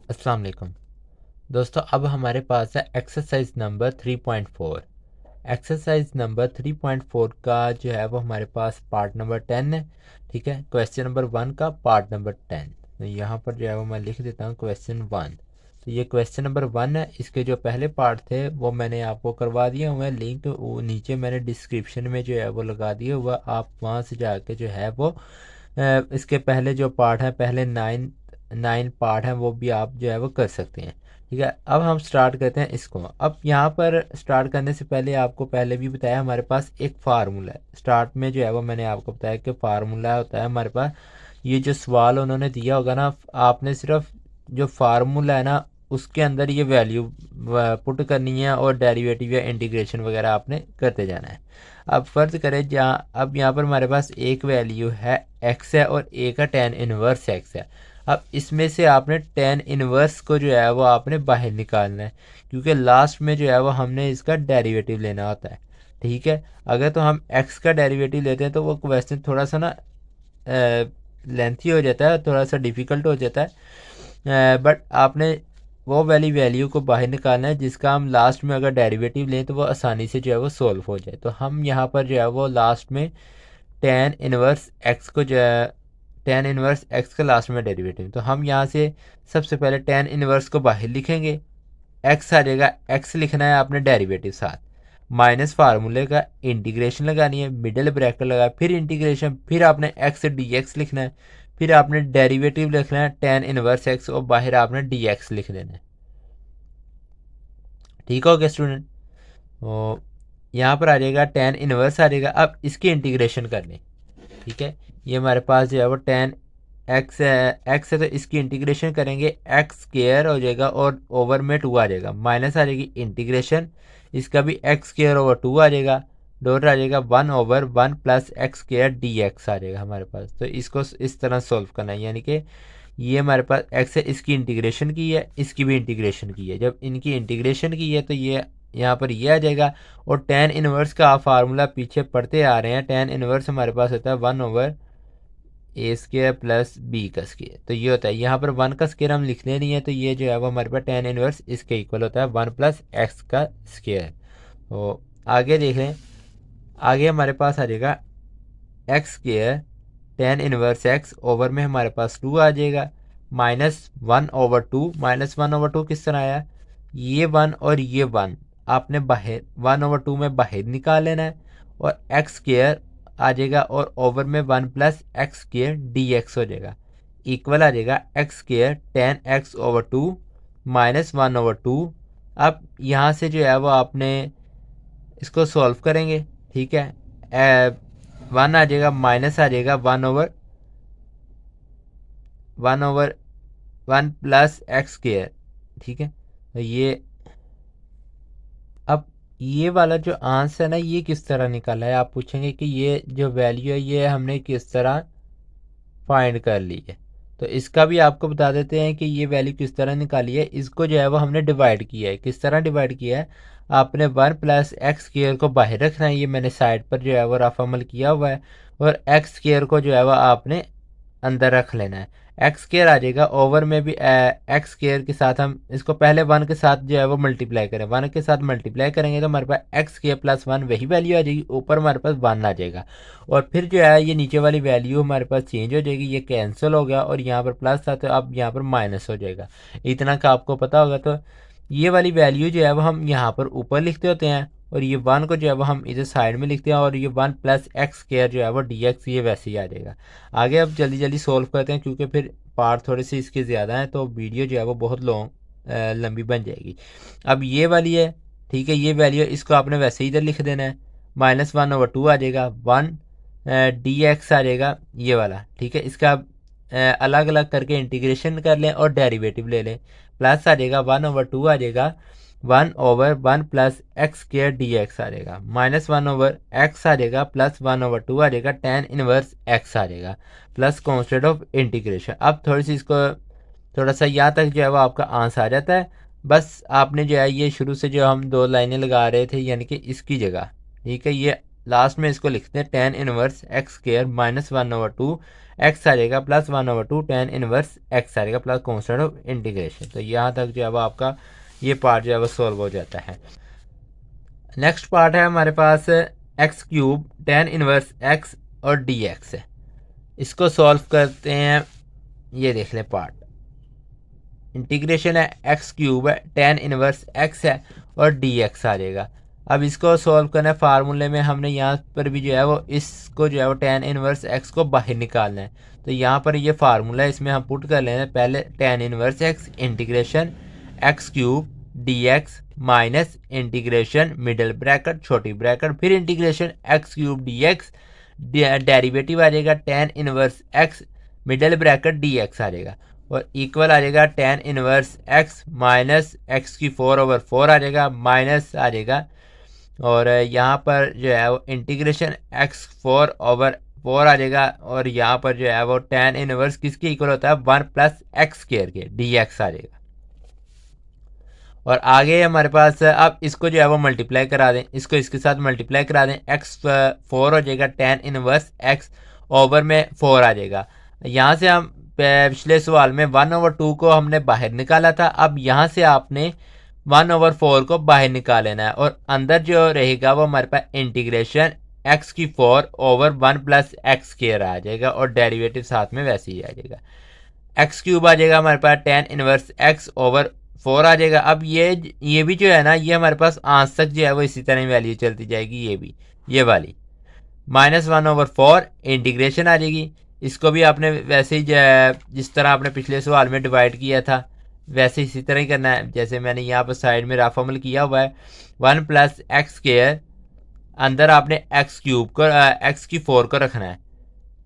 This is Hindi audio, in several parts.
अस्सलाम वालेकुम दोस्तों। अब हमारे पास है एक्सरसाइज नंबर 3.4। एक्सरसाइज नंबर 3.4 का जो है वो हमारे पास पार्ट नंबर 10 है। ठीक है, क्वेश्चन नंबर 1 का पार्ट नंबर 10। तो यहाँ पर जो है वो मैं लिख देता हूँ क्वेश्चन 1। तो ये क्वेश्चन नंबर 1 है। इसके जो पहले पार्ट थे वो मैंने आपको करवा दिया हुआ है, लिंक वो नीचे मैंने डिस्क्रिप्शन में जो है वो लगा दिया हुआ। आप वहाँ से जाके जो है वो इसके पहले जो पार्ट हैं, पहले 9 पार्ट हैं, वो भी आप जो है वो कर सकते हैं। ठीक है, अब हम स्टार्ट करते हैं इसको। अब यहाँ पर स्टार्ट करने से पहले आपको पहले भी बताया हमारे पास एक फार्मूला है। स्टार्ट में जो है वो मैंने आपको बताया कि फार्मूला होता है हमारे पास। ये जो सवाल उन्होंने दिया होगा ना, आपने सिर्फ जो फार्मूला है ना उसके अंदर ये वैल्यू पुट करनी है और डेरिवेटिव या इंटीग्रेशन वगैरह आपने करते जाना है। अब फ़र्ज़ करें जहाँ अब यहाँ पर हमारे पास एक वैल्यू है एक्स है और एक है टेन इनवर्स एक्स है। अब इसमें से आपने टेन इनवर्स को जो है वो आपने बाहर निकालना है, क्योंकि लास्ट में जो है वो हमने इसका डेरिवेटिव लेना होता है। ठीक है, अगर तो हम एक्स का डेरिवेटिव लेते हैं तो वो क्वेश्चन थोड़ा सा ना लेंथी हो जाता है, थोड़ा सा डिफ़िकल्ट हो जाता है। बट आपने वो वाली वैल्यू को बाहर निकालना है जिसका हम लास्ट में अगर डेरिवेटिव लें तो वो आसानी से जो है वो सोल्व हो जाए। तो हम यहाँ पर जो है वो लास्ट में टेन इनवर्स एक्स को जो है टेन इनवर्स एक्स का लास्ट में डेरिवेटिव, तो हम यहाँ से सबसे पहले टेन इनवर्स को बाहर लिखेंगे। एक्स आ जाएगा, एक्स लिखना है आपने डेरिवेटिव साथ, माइनस फार्मूले का इंटीग्रेशन लगानी है, मिडिल ब्रैकेट लगा, फिर इंटीग्रेशन, फिर आपने एक्स डी एक्स लिखना है, फिर आपने डेरिवेटिव लिखना है टेन इनवर्स एक्स और बाहर आपने डी एक्स लिख देना है। ठीक हो गया स्टूडेंट? तो यहाँ पर आ जाएगा टेन इनवर्स आ जाएगा। अब इसकी इंटीग्रेशन कर लें। ठीक है, ये हमारे पास जो है वो टेन एक्स है, एक्स है तो इसकी इंटीग्रेशन करेंगे, एक्स स्केयर हो जाएगा और ओवर में टू आ जाएगा, माइनस आ जाएगी इंटीग्रेशन, इसका भी एक्स स्केयर ओवर टू आ जाएगा, डॉट आ जाएगा 1/1 plus x square d x आ जाएगा हमारे पास। तो इसको इस तरह सॉल्व करना है, यानी कि ये हमारे पास एक्स है, इसकी इंटीग्रेशन की है, इसकी भी इंटीग्रेशन की है। जब इनकी इंटीग्रेशन की है तो ये यहाँ पर ये आ जाएगा। और टेन इनवर्स का आप फार्मूला पीछे पढ़ते आ रहे हैं, टेन इनवर्स हमारे पास होता है 1/a² प्लस बी का स्केयर। तो ये होता है, यहाँ पर 1 का स्केयर हम लिखने नहीं है, तो ये जो है वो हमारे पास टेन इनवर्स इसके इक्वल होता है 1 प्लस एक्स का स्केयर। तो आगे देख लें, आगे हमारे पास आ जाएगा x square ten inverse x over में हमारे पास 2 आ जाएगा, -1/2। -1/2 किस तरह आया, ये 1 और ये 1 आपने बाहर 1/2 में बाहर निकाल लेना है, और एक्स स्केयर आ जाएगा और ओवर में 1 plus x square d x हो जाएगा, इक्वल आ जाएगा x square ten x over two -1/2। अब यहाँ से जो है वो आपने इसको सॉल्व करेंगे। ठीक है, 1 आ जाएगा, माइनस आ जाएगा 1/1 प्लस एक्स स्केयर। ठीक है, तो ये अब ये वाला जो आंसर है ना, ये किस तरह निकाला है, आप पूछेंगे कि ये जो वैल्यू है ये हमने किस तरह फाइंड कर ली है। तो इसका भी आपको बता देते हैं कि ये वैल्यू किस तरह निकाली है। इसको जो है वो हमने डिवाइड किया है। किस तरह डिवाइड किया है, आपने 1 प्लस एक्स स्केयर को बाहर रखना है, ये मैंने साइड पर जो है वो रफ अमल किया हुआ है, और एक्स स्केयर को जो है वो आपने अंदर रख लेना है। एक्स स्केयर आ जाएगा, ओवर में भी एक्स स्केयर के साथ हम इसको पहले 1 के साथ जो है वो मल्टीप्लाई करें, 1 के साथ मल्टीप्लाई करेंगे तो हमारे पास एक्स स्केयर प्लस 1 वही वैल्यू आ जाएगी, ऊपर हमारे पास 1 आ जाएगा, और फिर जो है ये नीचे वाली वैल्यू हमारे पास चेंज हो जाएगी, ये कैंसिल हो गया और यहाँ पर प्लस था तो अब यहाँ पर माइनस हो जाएगा। इतना का आपको पता होगा। तो ये वाली वैल्यू जो है वो हम यहाँ पर ऊपर लिखते होते हैं, और ये 1 को जो है वो हम इधर साइड में लिखते हैं, और ये 1 प्लस एक्स स्केयर जो है वो डी एक्स ये वैसे ही आ जाएगा। आगे अब जल्दी जल्दी सोल्व करते हैं, क्योंकि फिर पार्ट थोड़े से इसके ज़्यादा हैं तो वीडियो जो है वो बहुत लंबी बन जाएगी। अब ये वाली है, ठीक है, ये वैल्यू इसको आपने वैसे ही इधर लिख देना है, -1/2 आ जाएगा, 1 डी एक्स आ जाएगा ये वाला। ठीक है, इसका अलग अलग करके इंटीग्रेशन कर लें और डेरिवेटिव ले लें, प्लस आ जाएगा 1/2 आ जाएगा, 1/1 plus x square d x आ जाएगा, -1/x आ जाएगा, प्लस 1/2 आ जाएगा, टेन इनवर्स एक्स आ जाएगा, प्लस कॉन्स्टेंट ऑफ इंटीग्रेशन। अब थोड़ी सी इसको थोड़ा सा यहाँ तक जो है वो आपका आंसर आ जाता है। बस आपने जो है ये शुरू से जो हम 2 लाइनें लगा रहे थे, यानी कि इसकी जगह, ठीक है, ये लास्ट में इसको लिखते हैं tan inverse x square -1/2 x आ जाएगा प्लस 1/2 tan इनवर्स एक्स आ जाएगा प्लस कॉन्स्टेंट ऑफ इंटीग्रेशन। तो यहाँ तक जो है वो आपका ये पार्ट जो है वो सॉल्व हो जाता है। नेक्स्ट पार्ट है हमारे पास x cube tan inverse x और डी एक्स है। इसको सॉल्व करते हैं। ये देख लें पार्ट, इंटीग्रेशन है एक्स क्यूब है tan इनवर्स एक्स है और डी एक्स आ जाएगा। अब इसको सॉल्व करना है, फार्मूले में हमने यहाँ पर भी जो है वो इसको जो है वो tan इनवर्स एक्स को बाहर निकालना है। तो यहाँ पर ये फार्मूला है, इसमें हम पुट कर लेना है पहले tan inverse x integration x cube d x minus integration middle bracket छोटी ब्रैकेट फिर integration x cube d x, derivative आ जाएगा tan inverse x middle bracket d x आ जाएगा और इक्वल आ जाएगा tan inverse x minus x की 4/4 आ जाएगा माइनस आ जाएगा और यहाँ पर जो है वो इंटीग्रेशन एक्स 4/4 आ जाएगा और यहाँ पर जो है वो tan इनवर्स किसके इक्वल होता है 1 प्लस एक्स स्क्वायर के डी एक्स आ जाएगा। और आगे हमारे पास अब इसको जो है वो मल्टीप्लाई करा दें, इसको इसके साथ मल्टीप्लाई करा दें, एक्स 4 हो जाएगा tan इनवर्स एक्स ओवर में 4 आ जाएगा। यहाँ से हम पिछले सवाल में 1/2 को हमने बाहर निकाला था, अब यहाँ से आपने 1/4 को बाहर निकाल लेना है और अंदर जो रहेगा वो हमारे पास इंटीग्रेशन एक्स की 4 ओवर 1 प्लस एक्स स्क्वायर आ जाएगा और डेरिवेटिव साथ में वैसे ही आ जाएगा। एक्स क्यूब आ जाएगा हमारे पास tan इनवर्स एक्स ओवर 4 आ जाएगा। अब ये भी जो है ना ये हमारे पास आज तक जो है वो इसी तरह वैल्यू चलती जाएगी, ये भी ये वाली -1/4 इंटीग्रेशन आ जाएगी। इसको भी आपने वैसे ही जिस तरह आपने पिछले सवाल में डिवाइड किया था वैसे इसी तरह ही करना है, जैसे मैंने यहाँ पर साइड में रफ अमल किया हुआ है। 1 प्लस एक्स स्क्वायर अंदर आपने एक्स क्यूब को एक्स की 4 को रखना है,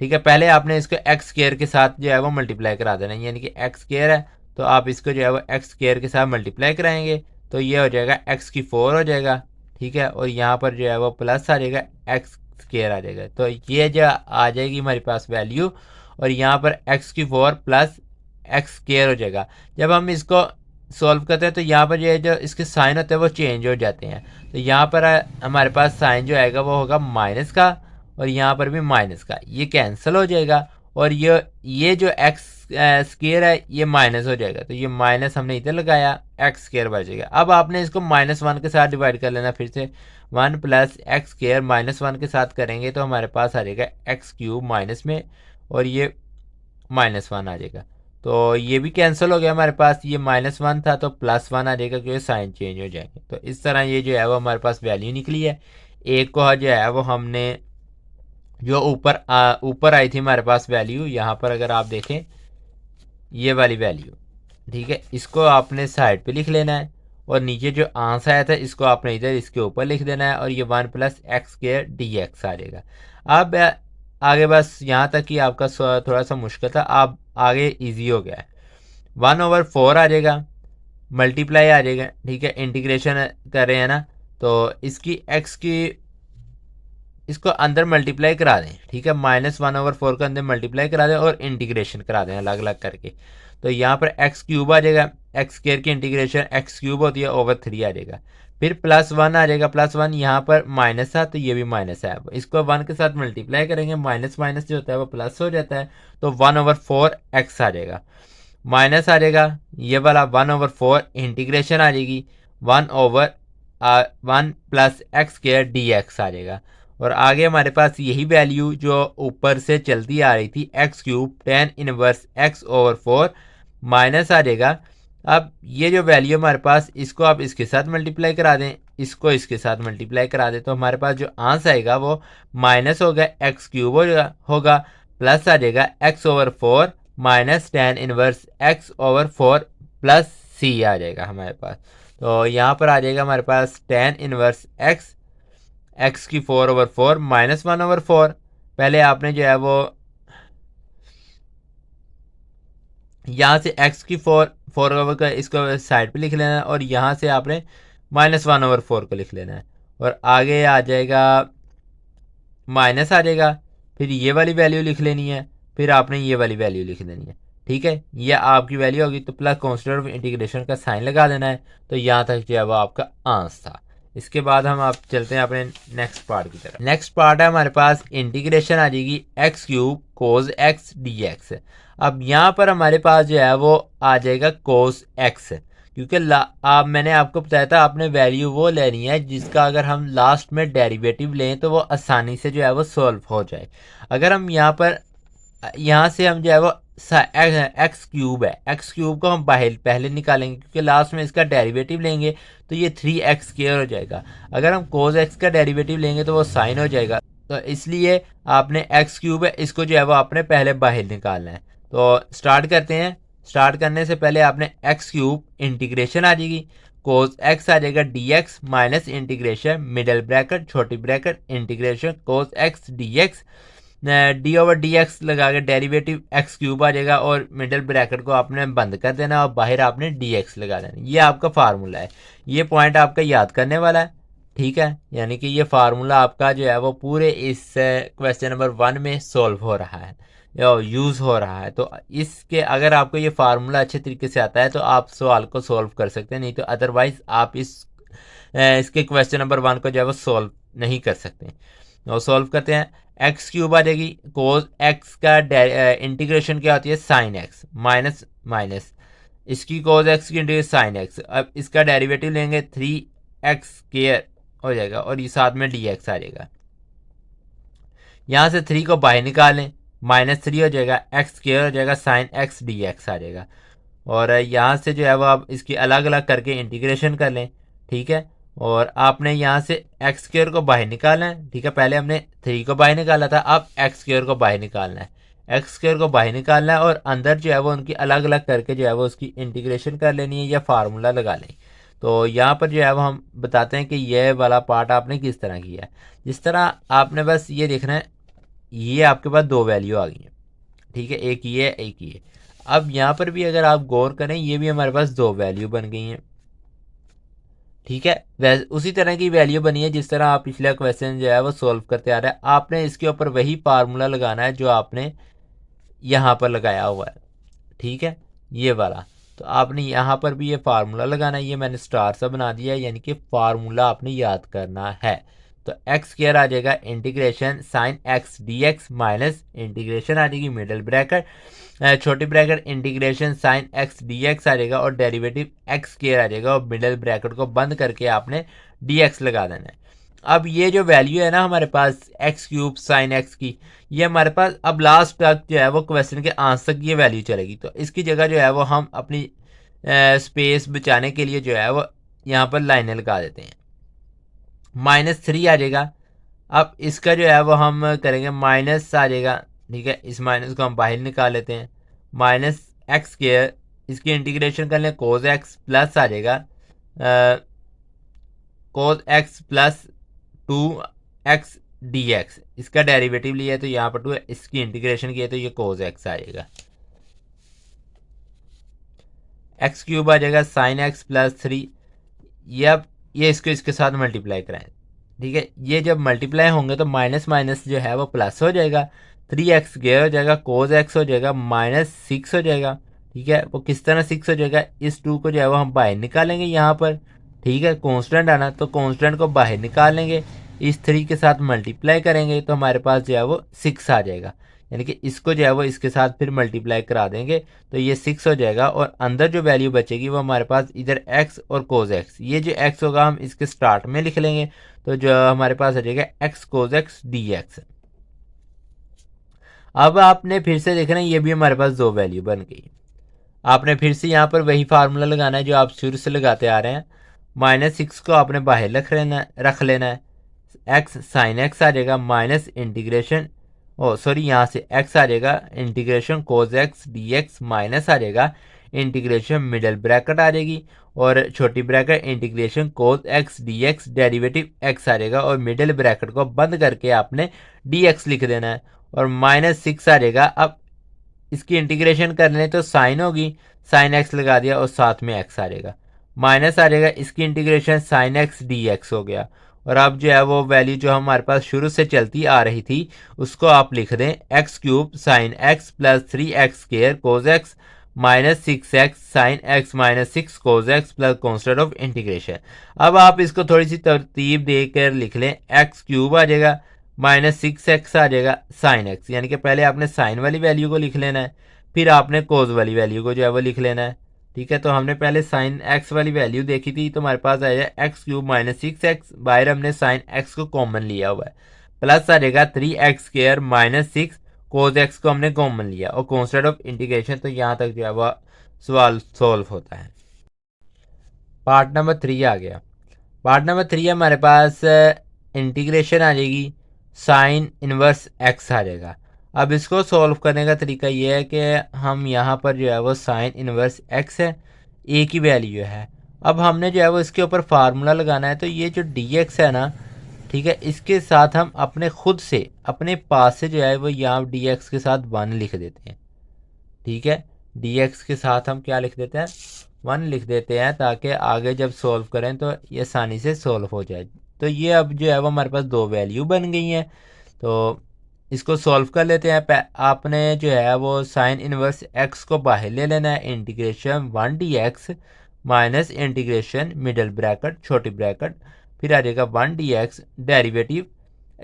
ठीक है। पहले आपने इसको एक्स स्क्वायर के साथ जो है वो मल्टीप्लाई करा देना है, यानी कि एक्स स्क्वायर है तो आप इसको जो है वो एक्स स्क्वायर के साथ मल्टीप्लाई कराएंगे तो ये हो जाएगा एक्स की 4 हो जाएगा, ठीक है। और यहाँ पर जो है वो प्लस आ जाएगा एक्स स्क्वायर आ जाएगा, तो ये जो आ जाएगी हमारे पास वैल्यू और यहाँ पर एक्स की 4 प्लस एक्स स्क्वायर हो जाएगा। जब हम इसको सॉल्व करते हैं तो यहाँ पर ये जो इसके साइन होते हैं वो चेंज हो जाते हैं, तो यहाँ पर हमारे पास साइन जो आएगा वो होगा माइनस का और यहाँ पर भी माइनस का, ये कैंसिल हो जाएगा और ये जो एक्स स्क्वायर है ये माइनस हो जाएगा, तो ये माइनस हमने इधर लगाया एक्स स्क्वायर बचेगा। अब आपने इसको -1 के साथ डिवाइड कर लेना, फिर से 1 प्लस एक्स स्क्वायर -1 के साथ करेंगे तो हमारे पास आ जाएगा एक्स क्यूब माइनस में और ये -1 आ जाएगा, तो ये भी कैंसिल हो गया हमारे पास, ये -1 था तो +1 आ जाएगा क्योंकि साइन चेंज हो जाएंगे। तो इस तरह ये जो है वो हमारे पास वैल्यू निकली है। एक को जो है वो हमने जो ऊपर आई थी हमारे पास वैल्यू, यहाँ पर अगर आप देखें ये वाली वैल्यू, ठीक है, इसको आपने साइड पे लिख लेना है और नीचे जो आंसर आया था इसको आपने इधर इसके ऊपर लिख देना है और ये 1 plus x square d x आ जाएगा। अब आगे बस यहाँ तक कि आपका थोड़ा सा मुश्किल था, अब आगे इजी हो गया है। 1/4 आ जाएगा, मल्टीप्लाई आ जाएगा, ठीक है, इंटीग्रेशन कर रहे हैं ना तो इसकी एक्स की इसको अंदर मल्टीप्लाई करा दें, ठीक है, -1/4 के अंदर मल्टीप्लाई करा दें और इंटीग्रेशन करा दें अलग अलग करके, तो यहाँ पर एक्स क्यूब आ जाएगा, एक्स स्क्वायर की इंटीग्रेशन एक्स क्यूब होती है ओवर 3 आ जाएगा, फिर +1 आ जाएगा, +1 यहाँ पर माइनस था तो ये भी माइनस है, इसको 1 के साथ मल्टीप्लाई करेंगे माइनस माइनस जो होता है वो प्लस हो जाता है, तो 1/4 एक्स आ जाएगा, माइनस आ जाएगा ये वाला 1/4 इंटीग्रेशन आ जाएगी 1 plus x square d x आ जाएगा। और आगे हमारे पास यही वैल्यू जो ऊपर से चलती आ रही थी x cube tan inverse x over 4 minus आ जाएगा। अब ये जो वैल्यू हमारे पास इसको आप इसके साथ मल्टीप्लाई करा दें, इसको इसके साथ मल्टीप्लाई करा दें तो हमारे पास जो आंसर आएगा वो माइनस होगा एक्स क्यूब होगा प्लस आ जाएगा x over 4 minus tan inverse x over 4 plus C आ जाएगा हमारे पास। तो यहाँ पर आ जाएगा हमारे पास tan इनवर्स एक्स की 4/4 -1/4, पहले आपने जो है वो यहाँ से एक्स की 4 ओवर का इसको साइड पे लिख लेना है और यहाँ से आपने -1/4 को लिख लेना है और आगे आ जाएगा माइनस आ जाएगा, फिर ये वाली वैल्यू लिख लेनी है, फिर आपने ये वाली वैल्यू लिख देनी है, ठीक है, ये आपकी वैल्यू होगी तो प्लस कॉन्स्टेंट ऑफ इंटीग्रेशन का साइन लगा देना है। तो यहाँ तक जो है वो आपका आंसर था। इसके बाद हम आप चलते हैं अपने नेक्स्ट पार्ट की तरफ। नेक्स्ट पार्ट है हमारे पास इंटीग्रेशन आ जाएगी एक्स क्यूब कोस एक्स डी एक्स। अब यहाँ पर हमारे पास जो है वो आ जाएगा कोस एक्स, क्योंकि आप मैंने आपको बताया था आपने वैल्यू वो लेनी है जिसका अगर हम लास्ट में डेरिवेटिव लें तो वो आसानी से जो है वो सॉल्व हो जाए। अगर हम यहाँ से हम जो है वो एक्स क्यूब है, एक्स क्यूब को हम बाहर पहले निकालेंगे क्योंकि लास्ट में इसका डेरिवेटिव लेंगे तो ये 3x स्क्वायर हो जाएगा। अगर हम कोस एक्स का डेरिवेटिव लेंगे तो वो साइन हो जाएगा, तो इसलिए आपने एक्स क्यूब है इसको जो है वो आपने पहले बाहर निकालना है। तो स्टार्ट करते हैं। स्टार्ट करने से पहले आपने एक्स क्यूब इंटीग्रेशन आ जाएगी, कोस एक्स आ जाएगा d x minus integration middle bracket छोटी bracket integration cos x d x, d over d x लगा के डेरिवेटिव एक्स क्यूब आ जाएगा और मिडल ब्रैकेट को आपने बंद कर देना और बाहर आपने डी एक्स लगा देना। ये आपका फार्मूला है, ये पॉइंट आपका याद करने वाला है, ठीक है। यानी कि ये फार्मूला आपका जो है वो पूरे इस क्वेश्चन नंबर 1 में सॉल्व हो रहा है या यूज़ हो रहा है। तो इसके अगर आपको ये फार्मूला अच्छे तरीके से आता है तो आप सवाल को सॉल्व कर सकते हैं, नहीं तो अदरवाइज आप इसके क्वेश्चन नंबर 1 को जो है वो सॉल्व नहीं कर सकते। और सॉल्व करते हैं। एक्स क्यूब आ जाएगी, कोस एक्स का इंटीग्रेशन क्या होती है साइन एक्स माइनस माइनस इसकी कोस एक्स की इंटीग्रेशन साइन एक्स। अब इसका डेरिवेटिव लेंगे 3x स्क्वायर हो जाएगा और ये साथ में dx आ जाएगा। यहाँ से 3 को बाहर निकालें, -3 हो जाएगा, x स्क्वायर हो जाएगा साइन एक्स dx आ जाएगा। और यहाँ से जो है वो आप इसकी अलग अलग करके इंटीग्रेशन कर लें, ठीक है। और आपने यहाँ से एक्स स्क्वायर को बाहर निकालना है, ठीक है। पहले हमने 3 को बाहर निकाला था, अब एक्स स्क्वायर को बाहर निकालना है, एक्स स्क्वायर को बाहर निकालना है और अंदर जो है वो उनकी अलग अलग करके जो है वो उसकी इंटीग्रेशन कर लेनी है या फार्मूला लगा लें। तो यहाँ पर जो है वो हम बताते हैं कि यह वाला पार्ट आपने किस तरह किया है। जिस तरह आपने बस ये देखना है, ये आपके पास 2 वैल्यू आ गई हैं, ठीक है, एक ये है एक ये। अब यहाँ पर भी अगर आप गौर करें ये भी हमारे पास 2 वैल्यू बन गई हैं, ठीक है। वैसे उसी तरह की वैल्यू बनी है जिस तरह आप पिछला क्वेश्चन जो है वो सॉल्व करते आ रहे हैं। आपने इसके ऊपर वही फार्मूला लगाना है जो आपने यहाँ पर लगाया हुआ है, ठीक है, ये वाला। तो आपने यहाँ पर भी ये फार्मूला लगाना है, ये मैंने स्टार सा बना दिया है, यानी कि फार्मूला आपने याद करना है। तो एक्स स्क्वायर आ जाएगा integration sine x d x minus integration आ जाएगी मिडल ब्रैकेट छोटी bracket integration sine x d x आ जाएगा और डेरिवेटिव एक्स स्क्वायर आ जाएगा और मिडल ब्रैकेट को बंद करके आपने डी एक्स लगा देना है। अब ये जो वैल्यू है ना हमारे पास एक्स क्यूब साइन एक्स की, ये हमारे पास अब लास्ट तक जो है वो क्वेश्चन के आंसर की ये वैल्यू चलेगी। तो इसकी जगह जो है वो हम अपनी स्पेस बचाने के लिए जो है वो यहाँ पर लाइनें लगा देते हैं। -3 आ जाएगा। अब इसका जो है वो हम करेंगे माइनस आ जाएगा, ठीक है, इस माइनस को हम बाहर निकाल लेते हैं, माइनस एक्स स्क्वायर इसकी इंटीग्रेशन कर लें कोस एक्स प्लस आ जाएगा cos x plus 2x dx, इसका डेरिवेटिव लिया है तो यहाँ पर 2 इसकी इंटीग्रेशन किया तो ये कोस एक्स आ जाएगा। एक्स क्यूब आ जाएगा साइन एक्स प्लस 3, ये अब ये इसको इसके साथ मल्टीप्लाई कराएं, ठीक है। ये जब मल्टीप्लाई होंगे तो माइनस माइनस जो है वो प्लस हो जाएगा, 3x स्क्वायर हो जाएगा कोस एक्स हो जाएगा -6 हो जाएगा, ठीक है। वो किस तरह 6 हो जाएगा, इस 2 को जो है वो हम बाहर निकालेंगे यहाँ पर, ठीक है, कांस्टेंट आना तो कांस्टेंट को बाहर निकाल लेंगे, इस 3 के साथ मल्टीप्लाई करेंगे तो हमारे पास जो है वो 6 आ जाएगा। यानी कि इसको जो है वो इसके साथ फिर मल्टीप्लाई करा देंगे तो ये 6 हो जाएगा और अंदर जो वैल्यू बचेगी वो हमारे पास इधर x और कोस एक्स, ये जो x होगा हम इसके स्टार्ट में लिख लेंगे तो जो हमारे पास आ जाएगा x कोस एक्स डी एक्स। अब आपने फिर से देखना ये भी हमारे पास 2 वैल्यू बन गई। आपने फिर से यहाँ पर वही फार्मूला लगाना है जो आप शुरू से लगाते आ रहे हैं, -6 को आपने बाहर रख लेना है, एक्स साइन एक्स आ जाएगा माइनस इंटीग्रेशन यहाँ से x आ जाएगा integration cos x d x minus आ जाएगा इंटीग्रेशन मिडल ब्रैकेट आ जाएगी और छोटी bracket integration cos x d x derivative x आ जाएगा और मिडल ब्रैकेट को बंद करके आपने dx लिख देना है और -6 आ जाएगा। अब इसकी इंटीग्रेशन कर लें तो साइन होगी, साइन एक्स लगा दिया और साथ में x आ जाएगा, माइनस आ जाएगा, इसकी integration sine x d x हो गया। और अब जो है वो वैल्यू जो हमारे पास शुरू से चलती आ रही थी उसको आप लिख दें x cube sine x plus 3x square cos x -6x sine x -6 cos x plus constant of integration. अब आप इसको थोड़ी सी तरतीब देकर लिख लें, एक्स क्यूब आ जाएगा -6x आ जाएगा साइन एक्स, यानी कि पहले आपने साइन वाली वैल्यू को लिख लेना है, फिर आपने कोज वाली वैल्यू को जो है वो लिख लेना है। ठीक है, तो हमने पहले साइन एक्स वाली वैल्यू देखी थी, तो हमारे पास आएगा x³ -6x, बाहर हमने साइन एक्स को कॉमन लिया हुआ है, प्लस आ जाएगा 3x² -6 कोज एक्स को हमने कॉमन लिया और कॉन्स्टेंट ऑफ इंटीग्रेशन। तो यहाँ तक जो है वह सवाल सॉल्व होता है। पार्ट नंबर 3 आ गया। पार्ट नंबर 3 हमारे पास इंटीग्रेशन आ जाएगी, साइन इनवर्स एक्स आ जाएगा। अब इसको सॉल्व करने का तरीका ये है कि हम यहाँ पर जो है वो साइन इनवर्स एक्स है, ए की वैल्यू है, अब हमने जो है वो इसके ऊपर फार्मूला लगाना है। तो ये जो डी एक्स है ना, ठीक है, इसके साथ हम अपने खुद से अपने पास से जो है वो यहाँ डी एक्स के साथ 1 लिख देते हैं। ठीक है, डी एक्स के साथ हम क्या लिख देते हैं, 1 लिख देते हैं, ताकि आगे जब सॉल्व करें तो ये आसानी से सॉल्व हो जाए। तो ये अब जो है वो हमारे पास 2 वैल्यू बन गई हैं। तो इसको सॉल्व कर लेते हैं। आपने जो है वो साइन इनवर्स एक्स को बाहर ले लेना है, integration 1 dx minus integration middle bracket छोटी ब्रैकेट, फिर आ जाएगा 1 dx derivative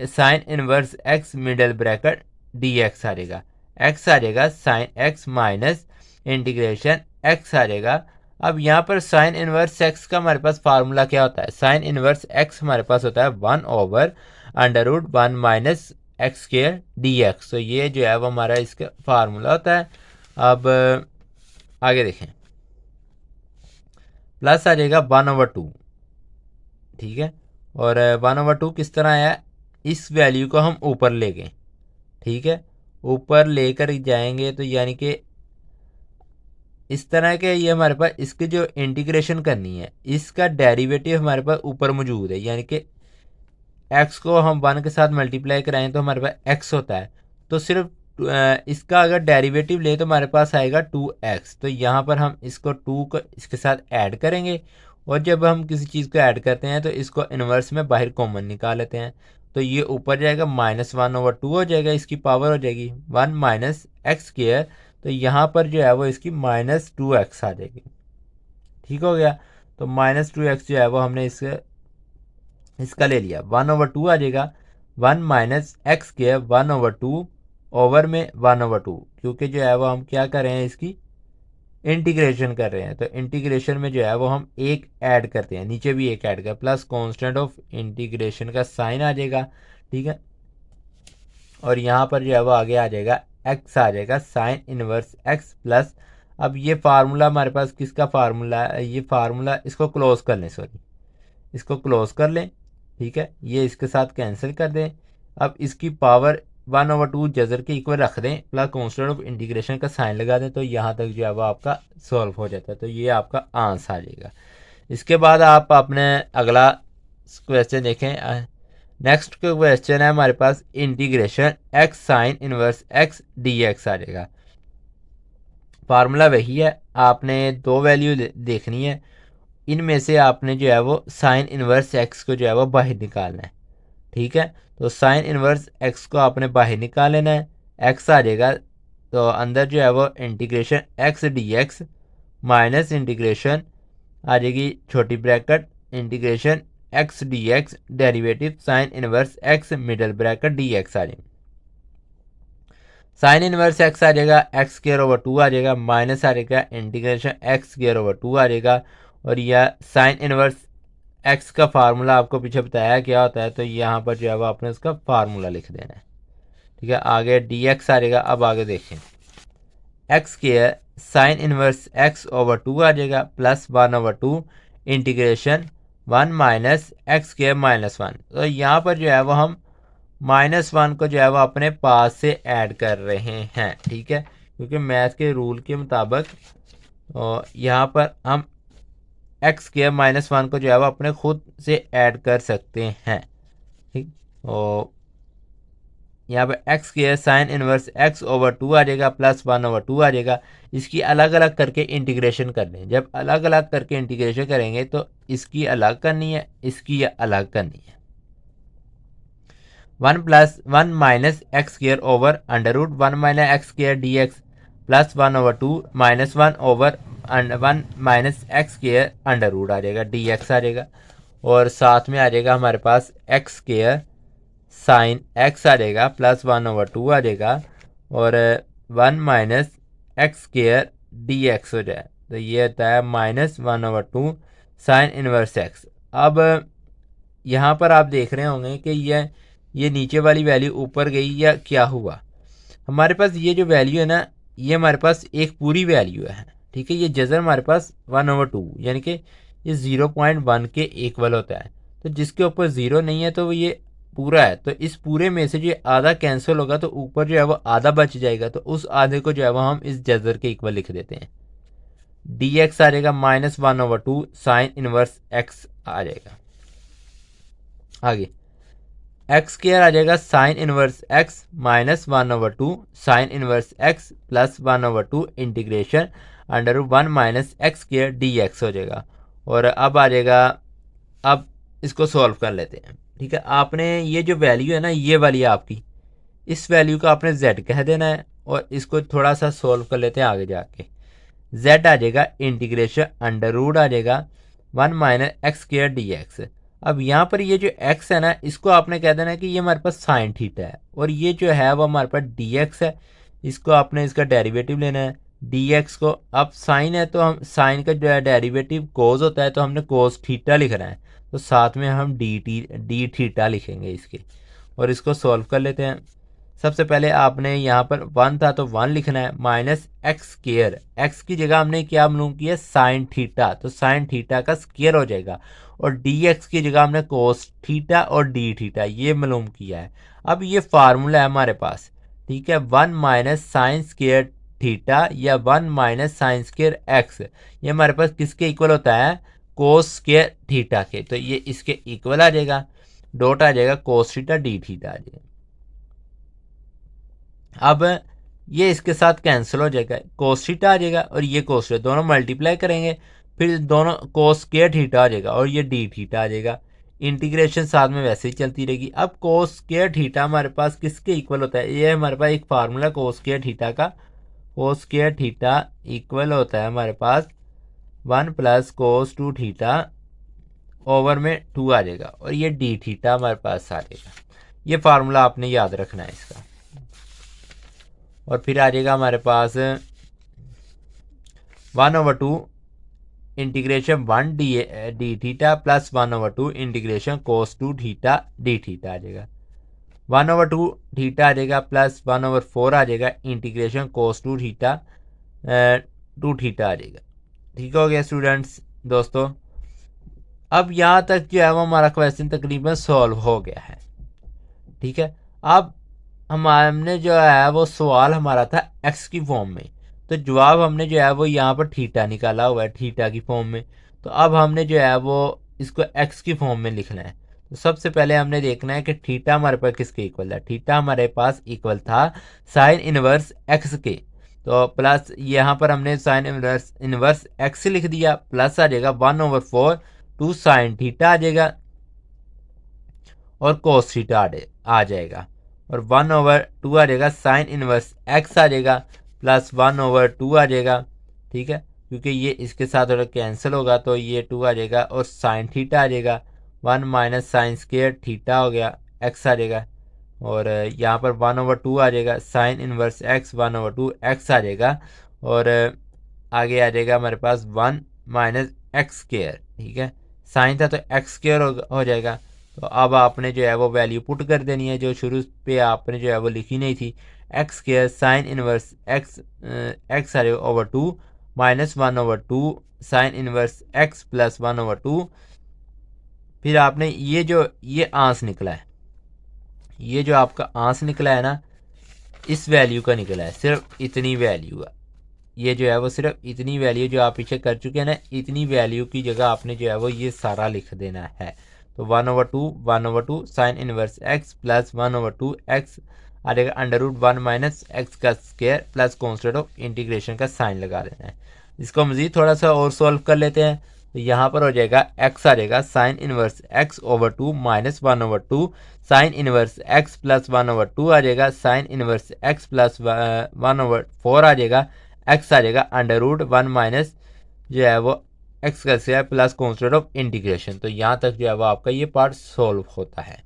sine inverse x middle bracket dx आ जाएगा, एक्स आ जाएगा sine x minus integration x आ जाएगा। अब यहाँ पर साइन इनवर्स एक्स का हमारे पास फार्मूला क्या होता है, साइन इनवर्स एक्स हमारे पास होता है 1/√1 माइनस x² dx। तो ये जो है वो हमारा इसका फार्मूला होता है। अब आगे देखें, प्लस आ जाएगा 1/2। ठीक है, और 1/2 किस तरह है, इस वैल्यू को हम ऊपर ले गए। ठीक है, ऊपर लेकर जाएंगे तो यानी कि इस तरह के ये हमारे पास इसकी जो इंटीग्रेशन करनी है, इसका डेरिवेटिव हमारे पास ऊपर मौजूद है, यानी कि x को हम 1 के साथ मल्टीप्लाई कराएं तो हमारे पास x होता है। तो सिर्फ इसका अगर डेरिवेटिव ले तो हमारे पास आएगा 2x। तो यहाँ पर हम इसको 2 को इसके साथ ऐड करेंगे, और जब हम किसी चीज़ को ऐड करते हैं तो इसको इन्वर्स में बाहर कॉमन निकाल लेते हैं। तो ये ऊपर जाएगा -1/2 हो जाएगा, इसकी पावर हो जाएगी 1 माइनस x²। तो यहाँ पर जो है वो इसकी -2x आ जाएगी। ठीक हो गया, तो -2x जो है वो हमने इसका ले लिया, 1/2 आ जाएगा, 1 माइनस x² 1/2 ओवर में 1/2, क्योंकि जो है वो हम क्या कर रहे हैं, इसकी इंटीग्रेशन कर रहे हैं। तो इंटीग्रेशन में जो है वो हम एक ऐड करते हैं, नीचे भी एक ऐड कर, प्लस कांस्टेंट ऑफ इंटीग्रेशन का साइन आ जाएगा। ठीक है, और यहाँ पर जो है वो आगे आ जाएगा x आ जाएगा साइन इनवर्स x प्लस, अब ये फार्मूला हमारे पास किसका फार्मूला है, ये फार्मूला इसको क्लोज कर लें, सॉरी इसको क्लोज कर लें। ठीक है, ये इसके साथ कैंसिल कर दें। अब इसकी पावर 1/2 जजर के इक्वल रख दें, प्लस कांस्टेंट ऑफ इंटीग्रेशन का साइन लगा दें, तो यहाँ तक जो है वो आपका सॉल्व हो जाता है। तो ये आपका आंसर आ जाएगा। इसके बाद आप अपने अगला क्वेश्चन देखें। नेक्स्ट क्वेश्चन है हमारे पास integration x sine inverse x dx आ जाएगा। फार्मूला वही है, आपने 2 वैल्यू देखनी है, इनमें से आपने जो है वो साइन इनवर्स एक्स को जो है वो बाहर निकालना है। ठीक है, तो साइन इनवर्स एक्स को आपने बाहर निकाल लेना है, एक्स आ जाएगा, तो अंदर जो है वो integration x dx minus integration आ जाएगी छोटी bracket integration x dx derivative sine inverse x middle bracket dx आ जाएगी। साइन इनवर्स एक्स आ जाएगा x²/2 आ जाएगा, माइनस आ जाएगा इंटीग्रेशन x²/2 आ जाएगा, और यह साइन इनवर्स एक्स का फार्मूला आपको पीछे बताया क्या होता है, तो यहाँ पर जो है वो आपने उसका फार्मूला लिख देना है। ठीक है, आगे dx आ जाएगा। अब आगे देखें, x² साइन इनवर्स x/2 आ जाएगा, प्लस 1/2 इंटीग्रेशन 1 माइनस x² -1। तो यहाँ पर जो है वो हम -1 को जो है वो अपने पास से ऐड कर रहे हैं। ठीक है, क्योंकि मैथ के रूल के मुताबिक यहाँ पर हम x² -1 को जो है वो अपने खुद से ऐड कर सकते हैं। ठीक, और यहाँ पे x² साइन इनवर्स x/2 आ जाएगा, प्लस 1/2 आ जाएगा। इसकी अलग अलग करके इंटीग्रेशन कर लें, जब अलग अलग करके इंटीग्रेशन करेंगे तो इसकी अलग करनी है, इसकी अलग करनी है। 1 plus 1 minus x² over √1 minus x² dx plus 1/2 -1 over 1 minus x² √ आ जाएगा dx आ जाएगा, और साथ में आ जाएगा हमारे पास x² साइन एक्स आ जाएगा प्लस 1/2 आ जाएगा और 1 minus x square d x हो जाए, तो ये होता है -1/2 साइन इनवर्स एक्स। अब यहाँ पर आप देख रहे होंगे कि ये नीचे वाली वैल्यू ऊपर गई या क्या हुआ। हमारे पास ये जो वैल्यू है ना, ये हमारे पास एक पूरी वैल्यू है, ठीक है। ये जजर हमारे पास 1/2 यानी कि ये 0.1 के इक्वल होता है। तो जिसके ऊपर 0 नहीं है तो ये पूरा है, तो इस पूरे में से जो आधा कैंसिल होगा तो ऊपर जो है वो आधा बच जाएगा, तो उस आधे को जो है वो हम इस जजर के इक्वल लिख देते हैं। डी एक्स आ जाएगा -1/2 साइन इनवर्स एक्स आ जाएगा। आगे एक्स स्क्वायर आ जाएगा sign inverse x -1/2 sine inverse x plus 1/2 integration √1 minus x square d x हो जाएगा। और अब आ जाएगा, अब इसको सॉल्व कर लेते हैं, ठीक है। आपने ये जो वैल्यू है ना, ये वाली आपकी, इस वैल्यू को आपने z कह देना है और इसको थोड़ा सा सॉल्व कर लेते हैं आगे जाके। z आ जाएगा इंटीग्रेशन √ आ जाएगा 1 minus x square d x. अब यहाँ पर ये जो x है ना, इसको आपने कह देना है कि ये हमारे पास साइन थीटा है और ये जो है वो हमारे पास dx है, इसको आपने इसका डेरिवेटिव लेना है dx को। अब साइन है तो हम साइन का जो है डेरिवेटिव कोस होता है, तो हमने कोस थीटा लिखना है, तो साथ में हम डी थीटा लिखेंगे इसके और इसको सॉल्व कर लेते हैं। सबसे पहले आपने यहाँ पर 1 था तो 1 लिखना है माइनस एक्स स्क्वायर, एक्स की जगह हमने क्या मालूम किया साइन थीटा, तो साइन थीटा का स्क्वायर हो जाएगा और डी एक्स की जगह हमने कोस थीटा और डी थीटा ये मालूम किया है। अब ये फार्मूला है हमारे पास, ठीक है। 1 माइनस साइन स्क्वायर थीटा या 1 माइनस साइन स्क्वायर एक्स, ये हमारे पास किसके इक्वल होता है कोस स्क्वायर थीटा के, तो ये इसके इक्वल आ जाएगा, डॉट आ जाएगा कोस थीटा डी थीटा आ जाएगा। अब ये इसके साथ कैंसिल हो जाएगा, कोस थीटा आ जाएगा और ये कोस थीटा दोनों मल्टीप्लाई करेंगे, फिर दोनों कोस स्क्वायर थीटा आ जाएगा और ये डी थीटा आ जाएगा। इंटीग्रेशन साथ में वैसे ही चलती रहेगी। अब कोस स्क्वायर थीटा हमारे पास किसके इक्वल होता है, ये हमारे पास एक फार्मूला कोस स्क्वायर थीटा का, कोस स्क्वायर थीटा इक्वल होता है हमारे पास 1 प्लस कोस 2 थीटा ओवर में 2 आ जाएगा और ये डी थीटा हमारे पास आ जाएगा। ये फार्मूला आपने याद रखना है इसका। और फिर आ जाएगा हमारे पास 1/2 integration 1 d theta plus 1/2 integration cos 2 theta d theta आ जाएगा। 1/2 थीटा आ जाएगा प्लस 1/4 आ जाएगा इंटीग्रेशन कोस 2 थीटा 2 थीटा आ जाएगा। ठीक हो गया स्टूडेंट्स दोस्तों। अब यहाँ तक जो है वो हमारा क्वेश्चन तकरीबन सॉल्व हो गया है, ठीक है। अब हमने जो है वो सवाल हमारा था एक्स की फॉर्म में, तो जवाब हमने जो है वो यहाँ पर थीटा निकाला हुआ है थीटा की फॉर्म में। तो अब हमने जो है वो इसको एक्स की फॉर्म में लिखना है। तो सबसे पहले हमने देखना है कि थीटा हमारे पास किसके इक्वल है। थीटा हमारे पास इक्वल था साइन इनवर्स एक्स के, तो प्लस यहाँ पर हमने साइन इनवर्स एक्स लिख दिया, प्लस आ जाएगा 1/4 2 साइन थीटा आ जाएगा और कोस थीटा आ जाएगा और 1/2 आ जाएगा साइन इनवर्स एक्स आ जाएगा प्लस 1/2 आ जाएगा, ठीक है। क्योंकि ये इसके साथ अगर कैंसिल होगा तो ये 2 आ जाएगा और साइन थीटा आ जाएगा 1 माइनस साइन स्क्वायर थीटा हो गया एक्स आ जाएगा और यहाँ पर 1/2 आ जाएगा साइन इनवर्स एक्स 1/2 एक्स आ जाएगा और आगे आ जाएगा हमारे पास 1 माइनस एक्स स्क्वायर, ठीक है। साइन था तो एक्स स्क्वायर हो जाएगा। तो अब आपने जो है वो वैल्यू पुट कर देनी है जो शुरू पे आपने जो है वो लिखी नहीं थी। X square sine inverse x x आ जाएगा over 2 minus 1/2 sine inverse x plus 1/2। फिर आपने ये आंस निकला है, ये जो आपका आंस निकला है ना, इस वैल्यू का निकला है, सिर्फ इतनी वैल्यू है। ये जो है वो सिर्फ इतनी वैल्यू जो आप पीछे कर चुके हैं ना, इतनी वैल्यू की जगह आपने जो है वो ये सारा लिख देना है। तो 1/2 sine inverse x plus 1/2 x आ जाएगा √1 माइनस एक्स का square plus constant of integration का साइन लगा देना है। इसको मजीद थोड़ा सा और सॉल्व कर लेते हैं। तो यहाँ पर हो जाएगा एक्स आ जाएगा sign inverse x over 2 minus 1/2 sine inverse x plus 1/2 आ जाएगा साइन इनवर्स एक्स प्लस 1/4 आ जाएगा एक्स आ जाएगा √1 माइनस जो है वो एक्स का square plus constant of integration. तो यहाँ तक जो है वो आपका ये पार्ट सॉल्व होता है।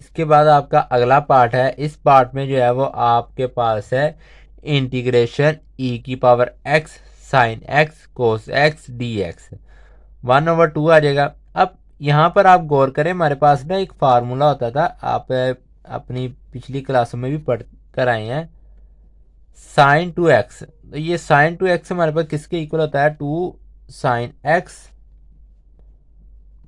इसके बाद आपका अगला पार्ट है। इस पार्ट में जो है वो आपके पास है इंटीग्रेशन ई की power x sign x cos x d x 1/2 आ जाएगा। अब यहाँ पर आप गौर करें, हमारे पास ना एक फार्मूला होता था, आप अपनी पिछली क्लासों में भी पढ़ कर आए हैं, साइन टू एक्स। तो ये साइन टू एक्स हमारे पास किसके इक्वल होता है, two sine x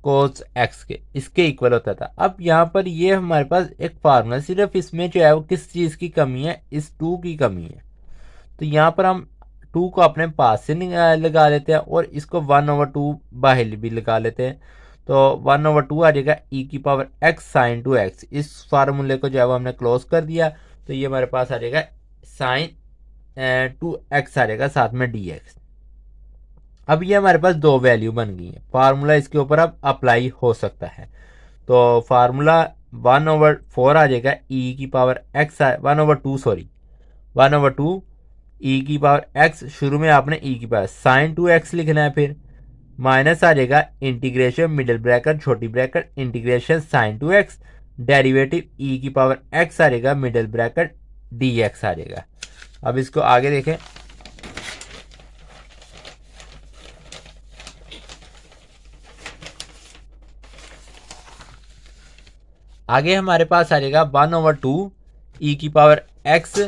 cos x के, इसके इक्वल होता था। अब यहाँ पर ये हमारे पास एक फार्मूला, सिर्फ इसमें जो है वो किस चीज़ की कमी है, इस टू की कमी है। तो यहाँ पर हम टू को अपने पास से लगा लेते हैं और इसको 1/2 बाहर भी लगा लेते हैं। तो 1/2 आ जाएगा ई की power x sign to x. इस फार्मूले को जो है वो हमने क्लोज कर दिया, तो ये हमारे पास आ जाएगा साइन 2x आ जाएगा, साथ में डी एक्स। अब ये हमारे पास दो वैल्यू बन गई है, फार्मूला इसके ऊपर अब अप्लाई हो सकता है। तो फार्मूला 1/4 आ जाएगा ई की पावर एक्स, 1/2 सॉरी 1/2 ई की पावर एक्स, शुरू में आपने ई की पावर साइन 2x लिखना है, फिर माइनस आ जाएगा इंटीग्रेशन मिडिल ब्रैकेट छोटी bracket integration sine 2x, derivative e की पावर एक्स आ जाएगा मिडिल ब्रैकेट डी एक्स आ जाएगा। अब इसको आगे देखें, आगे हमारे पास आ जाएगा 1/2 ई की पावर एक्स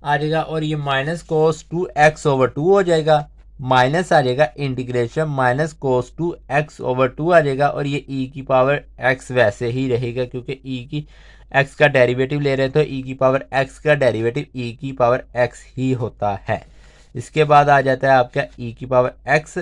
आ जाएगा और ये माइनस कोस 2x/2 हो जाएगा, माइनस आ जाएगा इंटीग्रेशन माइनस कोस 2x/2 आ जाएगा और ये ई की पावर एक्स वैसे ही रहेगा क्योंकि ई की एक्स का डेरिवेटिव ले रहे हैं, तो ई की पावर एक्स का डेरिवेटिव ई की पावर एक्स ही होता है। इसके बाद आ जाता है आपका ई की पावर एक्स,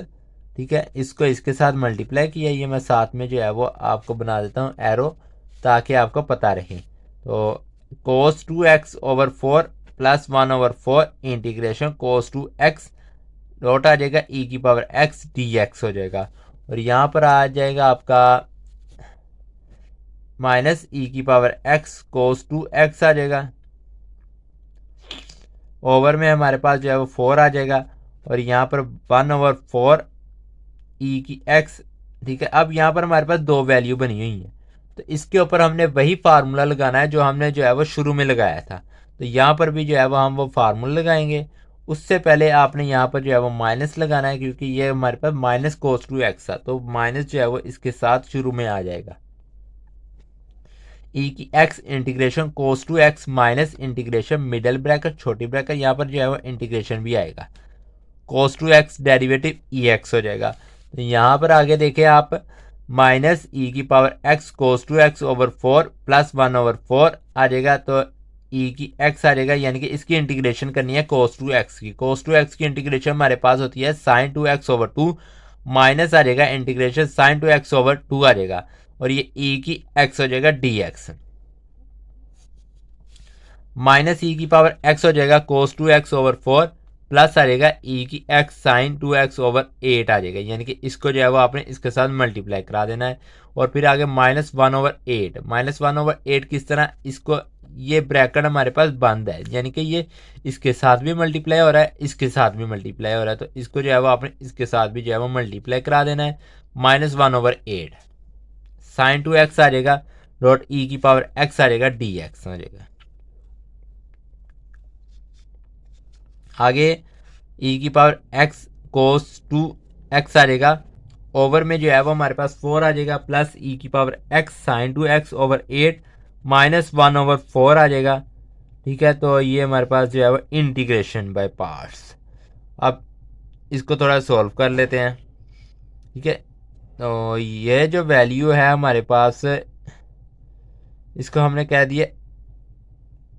ठीक है, इसको इसके साथ मल्टीप्लाई किया, ये मैं साथ में जो है वो आपको बना देता हूँ एरो ताकि आपको पता रहे। तो कोस 2x/4 प्लस 1/4 इंटीग्रेशन कोस 2x डॉट आ जाएगा ई की पावर एक्स डी एक्स हो जाएगा और यहाँ पर आ जाएगा आपका माइनस ई की पावर एक्स कोस 2x आ जाएगा, ओवर में हमारे पास जो है वो 4 आ जाएगा और यहाँ पर 1/4 ई की एक्स, ठीक है। अब यहाँ पर हमारे पास दो वैल्यू बनी हुई है, तो इसके ऊपर हमने वही फार्मूला लगाना है जो हमने जो है वो शुरू में लगाया था। तो यहाँ पर भी जो है वो हम वो फार्मूला लगाएंगे। उससे पहले आपने यहाँ पर जो है वो माइनस लगाना है क्योंकि ये हमारे पास माइनस कोस 2x था, तो माइनस जो है वो इसके साथ शुरू में आ जाएगा। ई की एक्स इंटीग्रेशन कोस 2x minus integration middle bracket छोटी ब्रैकेट, यहाँ पर जो है वो इंटीग्रेशन भी आएगा, कोस 2x डेरिवेटिव ई एक्स हो जाएगा। तो यहाँ पर आगे देखें आप, माइनस ई की पावर एक्स कोस 2x/4 प्लस 1/4 आ जाएगा, तो ई की एक्स आ जाएगा, यानी कि इसकी इंटीग्रेशन करनी है कोस 2x की। कोस 2x की इंटीग्रेशन हमारे पास होती है साइन 2x/2 माइनस आ जाएगा इंटीग्रेशन साइन 2x/2 आ जाएगा और ये ई की एक्स हो जाएगा डी एक्स, माइनस ई की पावर एक्स हो जाएगा कोस 2x/4 प्लस आ जाएगा ई की एक्स साइन 2x/8 आ जाएगा, यानी कि इसको जो है वो आपने इसके साथ मल्टीप्लाई करा देना है और फिर आगे -1/8, -1/8 किस तरह, इसको ये ब्रैकेट हमारे पास बंद है, यानी कि ये इसके साथ भी मल्टीप्लाई हो रहा है इसके साथ भी मल्टीप्लाई हो रहा है, तो इसको जो है वो आपने इसके साथ भी जो है वो मल्टीप्लाई करा देना है। -1/8 साइन 2x आ जाएगा डॉट ई की पावर एक्स आ जाएगा डी एक्स आ जाएगा। आगे ई की पावर एक्स कोस 2x आ जाएगा, ओवर में जो है वो हमारे पास 4 आ जाएगा प्लस ई की पावर एक्स साइन 2x/8 -1/4 आ जाएगा, ठीक है। तो ये हमारे पास जो है वो इंटीग्रेशन बाय पार्ट्स। अब इसको थोड़ा सॉल्व कर लेते हैं, ठीक है। तो ये जो वैल्यू है हमारे पास, इसको हमने कह दिया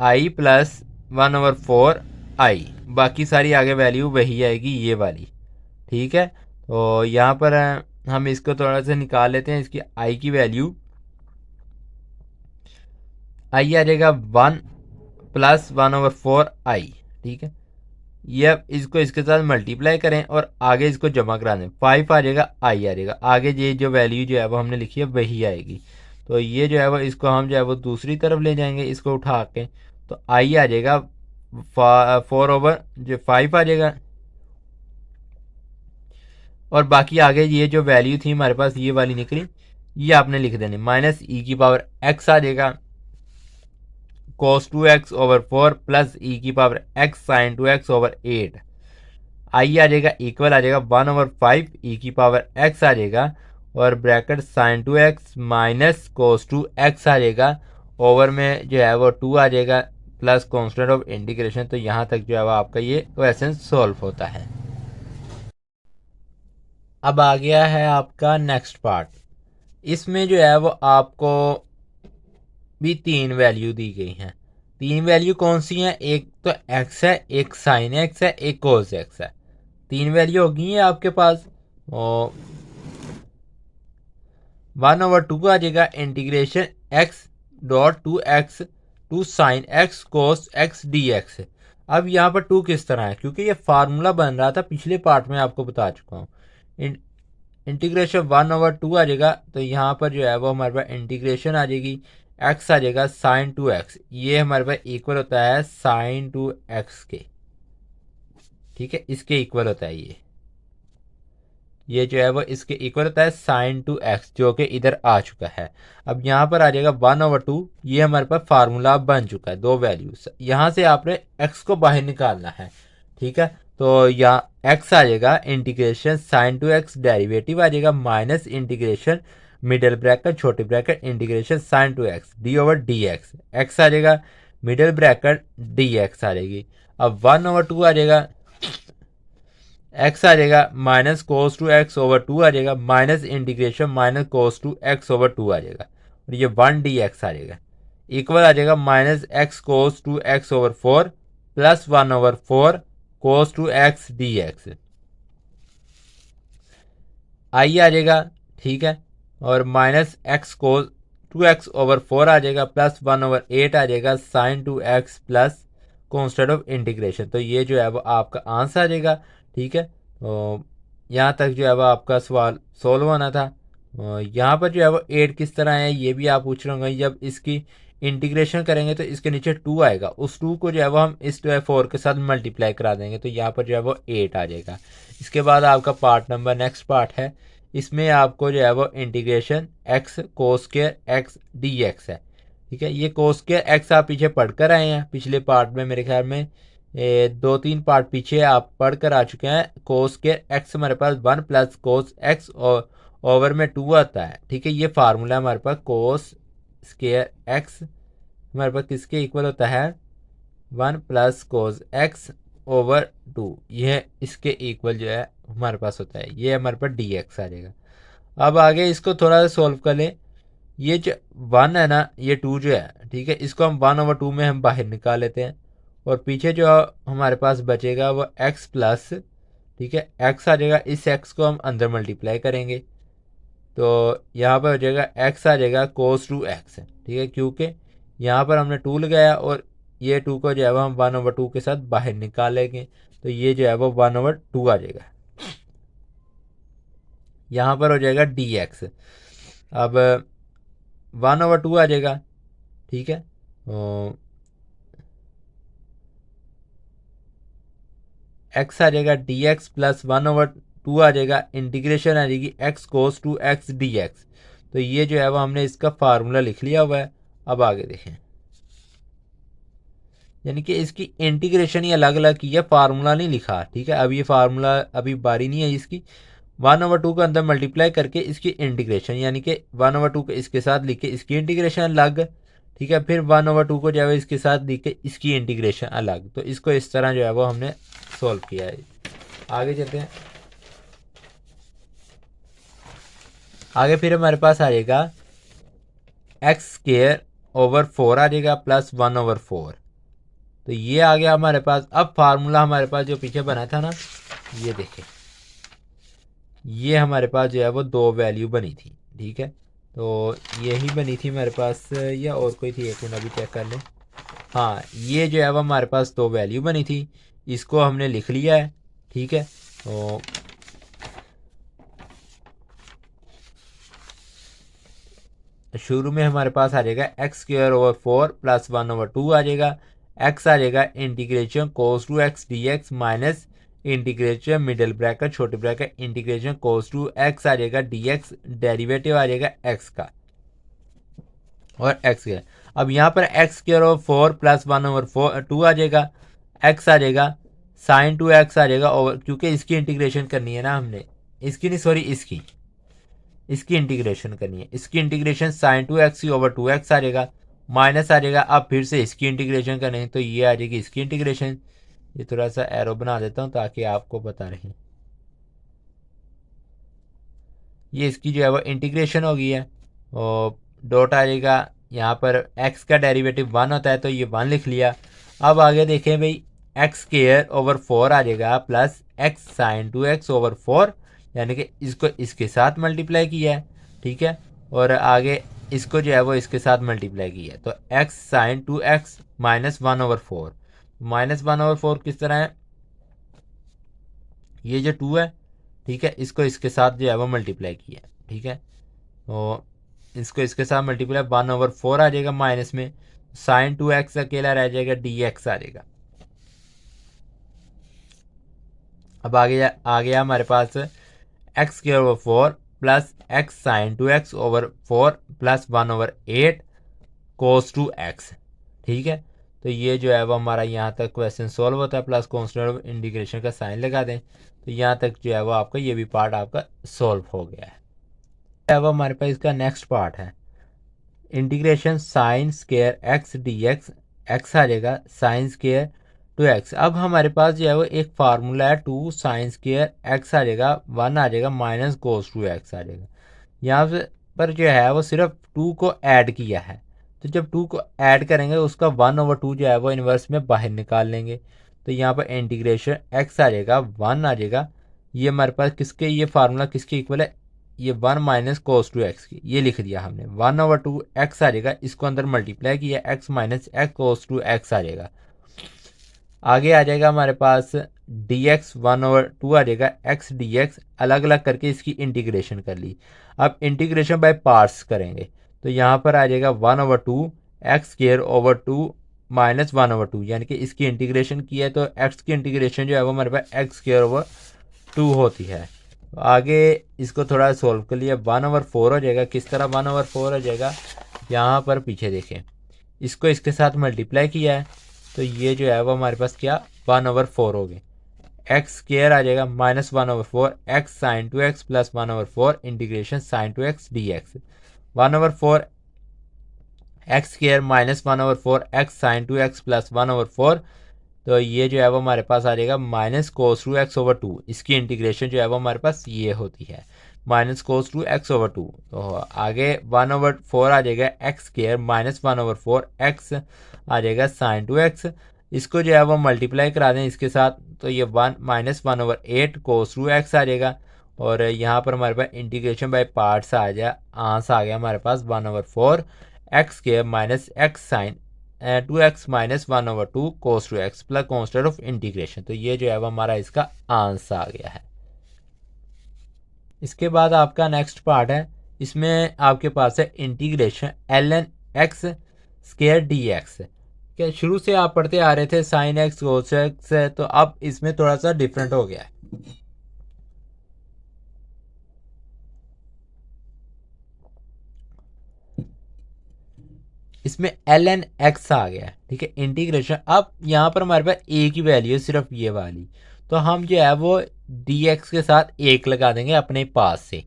i प्लस 1/4 i, बाकी सारी आगे वैल्यू वही आएगी ये वाली, ठीक है। तो यहाँ पर हम इसको थोड़ा सा निकाल लेते हैं, इसकी i की वैल्यू i आ जाएगा 1 प्लस 1/4 i, ठीक है। ये इसको इसके साथ मल्टीप्लाई करें और आगे इसको जमा करा दें, 5 आ जाएगा i आ जाएगा, आगे ये जो वैल्यू जो है वो हमने लिखी है वही आएगी। तो ये जो है वो इसको हम जो है वो दूसरी तरफ ले जाएंगे, इसको उठा के, तो i आ जाएगा 4/5 आ जाएगा और बाकी आगे ये जो वैल्यू थी हमारे पास ये वाली निकली, ये आपने लिख देनी, माइनस ई की पावर एक्स आ जाएगा cos 2x ओवर 4 प्लस ई की power x sin 2x over 8। आई आ जाएगा इक्वल आ जाएगा 1/5 ई की पावर x आ जाएगा और bracket sin 2x minus cos 2x आ जाएगा। ओवर में जो है वो 2 आ जाएगा प्लस कॉन्स्टेंट ऑफ इंटीग्रेशन। तो यहाँ तक जो है वो आपका ये क्वेश्चन सॉल्व होता है। अब आ गया है आपका नेक्स्ट पार्ट। इसमें जो है वो आपको भी 3 वैल्यू दी गई हैं। 3 वैल्यू कौन सी हैं? एक तो x है, एक साइन x है, एक cos x है। 3 वैल्यू हो गई हैं आपके पास। और 1/2 आ जाएगा integration x dot 2x two sine x cos x dx। अब यहाँ पर 2 किस तरह है, क्योंकि ये फार्मूला बन रहा था, पिछले पार्ट में आपको बता चुका हूँ। इंटीग्रेशन 1/2 आ जाएगा, तो यहाँ पर जो है वो हमारे पास इंटीग्रेशन आ जाएगी, x आ जाएगा साइन 2x। ये हमारे पास इक्वल होता है साइन 2x के, ठीक है, इसके इक्वल होता है ये जो है वो इसके इक्वल होता है साइन 2x, जो कि इधर आ चुका है। अब यहाँ पर आ जाएगा 1/2। ये हमारे पास फार्मूला बन चुका है, 2 वैल्यूज। यहाँ से आपने x को बाहर निकालना है, ठीक है। तो यहाँ x आ जाएगा इंटीग्रेशन साइन 2x डेरिवेटिव आ जाएगा माइनस इंटीग्रेशन मिडल ब्रैकेट छोटे bracket integration sine 2x d over d x आ जाएगा मिडल ब्रैकेट dx आ जाएगी। अब 1/2 आ जाएगा, x आ जाएगा माइनस cos 2x ओवर 2 आ जाएगा minus integration minus cos 2x over 2 आ जाएगा और ये 1 dx आ जाएगा इक्वल आ जाएगा minus x cos 2x over 4 plus 1/4 cos 2x dx। I आ जाएगा, ठीक है, और minus x cos 2x over 4 आ जाएगा प्लस 1/8 आ जाएगा sine 2x plus constant of integration. तो ये जो है वो आपका आंसर आ जाएगा, ठीक है। तो यहाँ तक जो है वो आपका सवाल सोल्व होना था। यहाँ पर जो है वो 8 किस तरह है ये भी आप पूछ रहे होंगे। जब इसकी इंटीग्रेशन करेंगे तो इसके नीचे 2 आएगा, उस 2 को जो है वो हम इस 4 के साथ मल्टीप्लाई करा देंगे, तो यहाँ पर जो है वो 8 आ जाएगा। इसके बाद आपका पार्ट नंबर नेक्स्ट पार्ट है, इसमें आपको जो है वो integration x cos square x dx है, ठीक है। ये cos स्क्वायर x आप पीछे पढ़कर आए हैं, पिछले पार्ट में मेरे ख्याल में 2-3 पार्ट पीछे आप पढ़कर आ चुके हैं। cos स्क्वायर x हमारे पास 1 प्लस cos x और ओवर में 2 आता है, ठीक है। ये फार्मूला हमारे पास cos स्क्वायर x हमारे पास किसके इक्वल होता है? 1 प्लस cos x ओवर 2, यह इसके इक्वल जो है हमारे पास होता है, ये हमारे पास dx आ जाएगा। अब आगे इसको थोड़ा सा सोल्व कर लें। ये जो 1 है ना, ये 2 जो है, ठीक है, इसको हम 1/2 में हम बाहर निकाल लेते हैं और पीछे जो हमारे पास बचेगा वो x प्लस, ठीक है, x आ जाएगा। इस x को हम अंदर मल्टीप्लाई करेंगे तो यहाँ पर हो जाएगा x आ जाएगा cos 2x, ठीक है, क्योंकि यहाँ पर हमने 2 लगाया और ये 2 को जो है वो हम 1/2 के साथ बाहर निकालेंगे, तो ये जो है वो 1/2 आ जाएगा। यहाँ पर हो जाएगा dx। अब 1/2 आ जाएगा, ठीक है। x आ जाएगा dx प्लस 1/2 आ जाएगा, इंटीग्रेशन आ जाएगी x cos 2x dx। तो ये जो है वो हमने इसका फार्मूला लिख लिया हुआ है। अब आगे देखें, यानी कि इसकी इंटीग्रेशन ही अलग अलग की है, फार्मूला नहीं लिखा, ठीक है। अब ये फार्मूला अभी बारी नहीं है इसकी। 1/2 के अंदर मल्टीप्लाई करके इसकी इंटीग्रेशन, यानी कि 1/2 को इसके साथ लिख के इसकी इंटीग्रेशन अलग, ठीक है। फिर 1/2 को जो है इसके साथ लिख के इसकी इंटीग्रेशन अलग। तो इसको इस तरह जो है वो हमने सोल्व किया है। आगे चलते हैं। आगे फिर हमारे पास आ जाएगा एक्स स्क्वायर ओवर 4 आ जाएगा प्लस 1/4। तो ये आ गया हमारे पास। अब फार्मूला हमारे पास जो पीछे बना था ना, ये देखें, ये हमारे पास जो है वो 2 वैल्यू बनी थी, ठीक है। तो यही बनी थी हमारे पास, या और कोई थी, एक मिनट अभी चेक कर लें। हाँ, ये जो है वो हमारे पास 2 वैल्यू बनी थी, इसको हमने लिख लिया है, ठीक है। तो शुरू में हमारे पास आ जाएगा एक्स स्क्वायर ओवर 4 प्लस 1/2 आ जाएगा। एक्स आ जाएगा integration cos 2x dx minus integration middle bracket छोटे ब्रैकेट इंटीग्रेशन cos 2x आ जाएगा dx, डेरिवेटिव आ जाएगा x का और x का। अब यहाँ पर x square over 4 plus 1 over 2 आ जाएगा, एक्स आ जाएगा, साइन 2x आ जाएगा ओवर, क्योंकि इसकी इंटीग्रेशन करनी है ना हमने, इसकी नहीं सॉरी इसकी इंटीग्रेशन करनी है, इसकी इंटीग्रेशन साइन 2x ही ओवर 2x आ जाएगा, माइनस आ जाएगा। अब फिर से इसकी इंटीग्रेशन करें तो ये आ जाएगी इसकी इंटीग्रेशन। ये थोड़ा सा एरो बना देता हूँ ताकि आपको बता रहे, ये इसकी जो है वो इंटीग्रेशन हो गई है और डॉट आ जाएगा। यहाँ पर x का डेरिवेटिव 1 होता है तो ये 1 लिख लिया। अब आगे देखें भाई, एक्स स्क्वायर ओवर 4 आ जाएगा plus x sine 2x over 4, यानी कि इसको इसके साथ मल्टीप्लाई किया है, ठीक है, और आगे इसको जो है वो इसके साथ मल्टीप्लाई किया है, तो x sine 2x minus 1 over 4, minus 1 over 4 किस तरह है, ये जो 2 है, ठीक है, इसको इसके साथ जो है वो मल्टीप्लाई किया है, ठीक है, तो इसको इसके साथ मल्टीप्लाई 1 ओवर 4 आ जाएगा, माइनस में साइन 2x अकेला रह जाएगा, dx आ जाएगा। अब आ गया हमारे पास x square over 4 plus x sine 2x over 4 plus 1 over 8 cos two x, ठीक है। तो ये जो है वो हमारा यहाँ तक क्वेश्चन सॉल्व होता है, प्लस कॉन्स्टेंट ऑफ इंटीग्रेशन का साइन लगा दें, तो यहाँ तक जो है वो आपका ये भी पार्ट आपका सॉल्व हो गया है। वो हमारे पास इसका नेक्स्ट पार्ट है, integration sine square x d x आ जाएगा साइन स्क्वायर 2x। अब हमारे पास जो है वो एक फार्मूला है 2 साइन स्क्वायर एक्स आ जाएगा, 1 आ जाएगा माइनस कोस 2x आ जाएगा। यहाँ पर जो है वो सिर्फ 2 को ऐड किया है, तो जब 2 को ऐड करेंगे उसका 1 ओवर 2 जो है वो इन्वर्स में बाहर निकाल लेंगे, तो यहाँ पर इंटीग्रेशन x आ जाएगा 1 आ जाएगा, ये हमारे पास किसके, ये फार्मूला किसके इक्वल है, ये 1 माइनस कोस 2x की, ये लिख दिया हमने, 1 ओवर 2 x आ जाएगा, इसको अंदर मल्टीप्लाई किया, x माइनस एक्स कोस 2x आ जाएगा। आगे आ जाएगा हमारे पास dx 1 ओवर 2 आ जाएगा, x dx अलग अलग करके इसकी इंटीग्रेशन कर ली। अब इंटीग्रेशन बाय पार्ट्स करेंगे, तो यहाँ पर आ जाएगा 1 over 2 x square over 2 minus 1 over 2, यानी कि इसकी इंटीग्रेशन की है तो x की इंटीग्रेशन जो है वो हमारे पास एक्स स्क्वायर ओवर 2 होती है। आगे इसको थोड़ा सोल्व कर लिया, 1 ओवर 4 हो जाएगा, किस तरह 1 ओवर 4 हो जाएगा, यहाँ पर पीछे देखें, इसको इसके साथ मल्टीप्लाई किया है, तो ये जो है वो हमारे पास क्या 1 ओवर 4 हो गए, एक्स स्क्वायर आ जाएगा minus 1 over 4 x sine 2x plus 1 over 4 integration sine 2x dx, 1 over 4 x square minus 1 over 4 x sine 2x plus 1 over 4, तो ये जो है वो हमारे पास आ जाएगा माइनस कोस 2x ओवर 2, इसकी इंटीग्रेशन जो है वो हमारे पास ये होती है माइनस कोस 2x ओवर 2। तो आगे 1 ओवर 4 आ जाएगा x square minus 1 over 4 x आ जाएगा साइन 2x, इसको जो है वो मल्टीप्लाई करा दें इसके साथ, तो ये 1 माइनस 1 ओवर 8 कोस 2x आ जाएगा, और यहाँ पर हमारे पास इंटीग्रेशन बाय पार्ट्स आ जाए, आंसर आ गया हमारे पास 1 over 4 x square minus x sine 2x minus 1 over 2 cos 2x plus constant of integration, तो ये जो है वो हमारा इसका आंसर आ गया है। इसके बाद आपका नेक्स्ट पार्ट है, इसमें आपके पास है integration ln x square dx। क्या शुरू से आप पढ़ते आ रहे थे साइन एक्स कोस एक्स है, तो अब इसमें थोड़ा सा डिफरेंट हो गया है। इसमें ln x आ गया है, ठीक है, इंटीग्रेशन। अब यहाँ पर हमारे पास a की वैल्यू है सिर्फ ये वाली, तो हम जो है वो dx के साथ 1 लगा देंगे अपने पास से,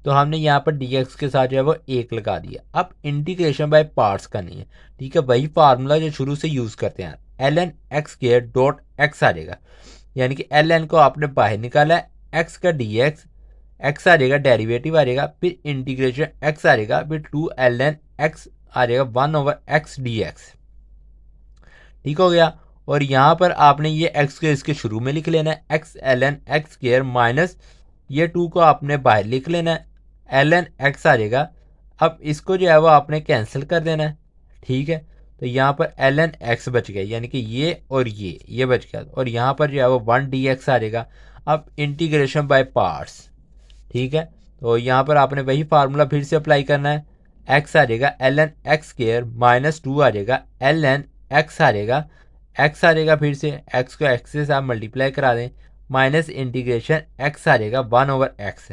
तो हमने यहाँ पर dx के साथ जो है वो 1 लगा दिया। अब इंटीग्रेशन बाय पार्ट्स करनी है, ठीक है, वही फार्मूला जो शुरू से यूज़ करते हैं, ln x square dot x आ जाएगा, यानी कि ln को आपने बाहर निकाला है, x का dx x आ जाएगा, डेरिवेटिव आ जाएगा, फिर इंटीग्रेशन x आ जाएगा, फिर 2 ln x आ जाएगा 1 ओवर x dx, ठीक हो गया। और यहाँ पर आपने ये x के इसके शुरू में लिख लेना है, x ln x square minus ये 2 को आपने बाहर लिख लेना है, ln x आ जाएगा। अब इसको जो है वो आपने कैंसिल कर देना है, ठीक है, तो यहाँ पर ln x बच गया, यानी कि ये और ये बच गया, और यहाँ पर जो है वो 1 dx आ जाएगा। अब इंटीग्रेशन बाय पार्ट्स, ठीक है, तो यहाँ पर आपने वही फार्मूला फिर से अप्लाई करना है, x आ जाएगा ln x स्क्वायर माइनस 2 आ जाएगा ln x आ जाएगा, x आ जाएगा, फिर से x को x से आप मल्टीप्लाई करा दें, माइनस इंटीग्रेशन x आ जाएगा 1 ओवर x,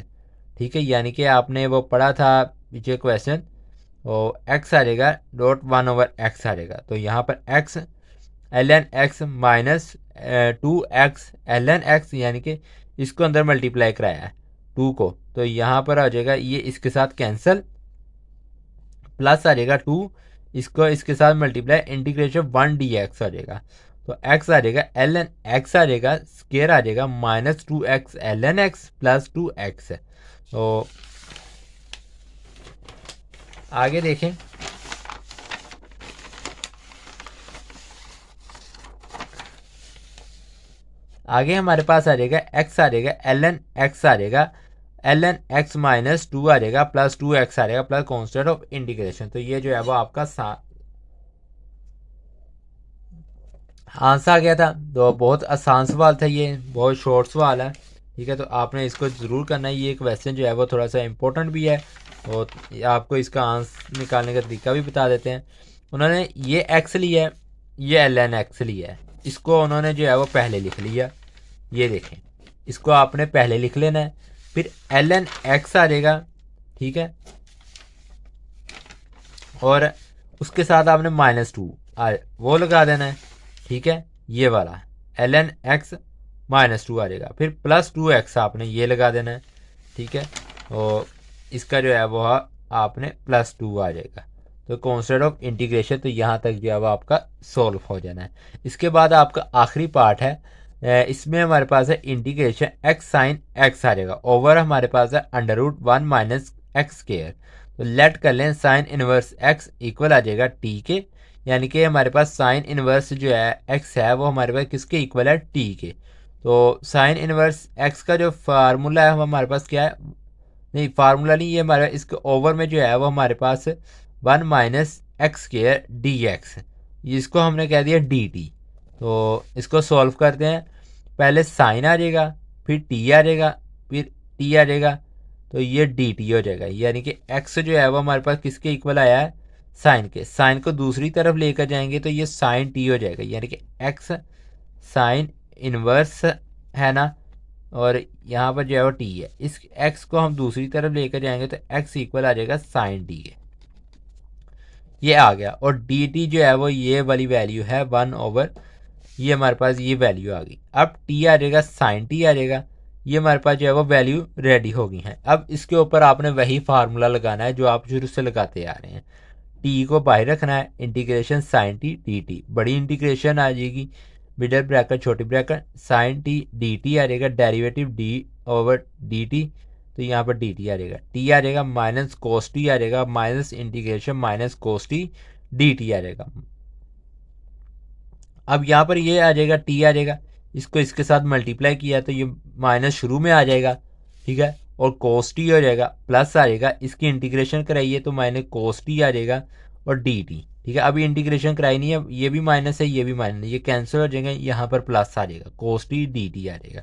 ठीक है, यानी कि आपने वो पढ़ा था पीछे क्वेश्चन और एक्स आ जाएगा डॉट 1/x आ जाएगा। तो यहाँ पर x ln x minus 2x ln x, यानी कि इसको अंदर मल्टीप्लाई कराया है 2 को, तो यहाँ पर आ जाएगा ये इसके साथ कैंसिल, प्लस आ जाएगा 2, इसको इसके साथ मल्टीप्लाई, इंटीग्रेशन 1 dx आ जाएगा। तो x आ जाएगा ln x आ जाएगा, स्केयर आ जाएगा minus 2x ln x plus 2x है। तो आगे देखें, आगे हमारे पास आ जाएगा x आ जाएगा ln x आ जाएगा ln x माइनस 2 आ जाएगा प्लस 2x आ जाएगा प्लस कॉन्स्टेंट ऑफ इंटीग्रेशन। तो ये जो है वो आपका आंसर आ गया था। तो बहुत आसान सवाल था, ये बहुत शॉर्ट सवाल है, ठीक है। तो आपने इसको ज़रूर करना है। ये क्वेश्चन जो है वो थोड़ा सा इम्पोर्टेंट भी है और आपको इसका आंसर निकालने का तरीका भी बता देते हैं। उन्होंने ये x लिया है, ये ln x लिया है, इसको उन्होंने जो है वो पहले लिख लिया, ये देखें, इसको आपने पहले लिख लेना है, फिर ln x आ जाएगा, ठीक है, और उसके साथ आपने -2 वो लगा देना है, ठीक है, ये वाला ln x -2 आ जाएगा, फिर प्लस 2x आपने ये लगा देना है, ठीक है, और इसका जो है वो आपने +2 आ जाएगा। तो कॉन्स्टेंट ऑफ इंटीग्रेशन, तो यहाँ तक जो है वो आपका सॉल्व हो जाना है। इसके बाद आपका आखिरी पार्ट है, इसमें हमारे पास है इंटीग्रेशन x sin x आ जाएगा, ओवर हमारे पास है √1 - x स्क्वायर। तो लेट कर लें साइन इनवर्स x इक्वल आ जाएगा t के, यानी कि हमारे पास साइन इनवर्स जो है x है वो हमारे पास किसके इक्वल है, t के। तो साइन इनवर्स x का जो फार्मूला है वो हमारे पास क्या है, नहीं फार्मूला नहीं, ये हमारे इसके ओवर में जो है वो हमारे पास 1 - x स्क्वायर dx, इसको हमने कह दिया dt। तो इसको सॉल्व करते हैं, पहले साइन आ जाएगा, फिर t आ जाएगा, फिर t आ जाएगा, तो ये dt हो जाएगा, यानी कि x जो है वो हमारे पास किसके इक्वल आया है, साइन के। साइन को दूसरी तरफ लेकर जाएंगे तो ये साइन t हो जाएगा, यानी कि x साइन इनवर्स है ना, और यहाँ पर जो है वो t है, इस x को हम दूसरी तरफ लेकर जाएंगे तो x इक्वल आ जाएगा साइन t के, ये आ गया। और dt जो है वो ये वाली वैल्यू है 1/, ये हमारे पास ये वैल्यू आ गई। अब t आ जाएगा साइन t आ जाएगा, ये हमारे पास जो है वो वैल्यू रेडी हो गई है। अब इसके ऊपर आपने वही फार्मूला लगाना है जो आप शुरू से लगाते आ रहे हैं, t को बाहर रखना है, इंटीग्रेशन साइन t dt, बड़ी इंटीग्रेशन आ जाएगी, मिडल ब्रैकेट छोटी ब्रैकेट, साइन t dt आ जाएगा, डेरिवेटिव d/dt, तो यहाँ पर dt आ जाएगा, t आ जाएगा माइनस कोस t आ जाएगा, minus integration minus cos t dt आ जाएगा। अब यहाँ पर ये आ जाएगा t आ जाएगा, इसको इसके साथ मल्टीप्लाई किया तो ये माइनस शुरू में आ जाएगा, ठीक है, और कोस टी हो जाएगा, प्लस आ जाएगा, इसकी इंटीग्रेशन कराइए तो माइनस कोस टी आ जाएगा और डी टी, ठीक है। अभी इंटीग्रेशन कराई नहीं है, ये भी माइनस है, ये भी माइनस, ये कैंसिल हो जाएगा, यहाँ पर प्लस आ जाएगा, कोस टी डी टी आ जाएगा,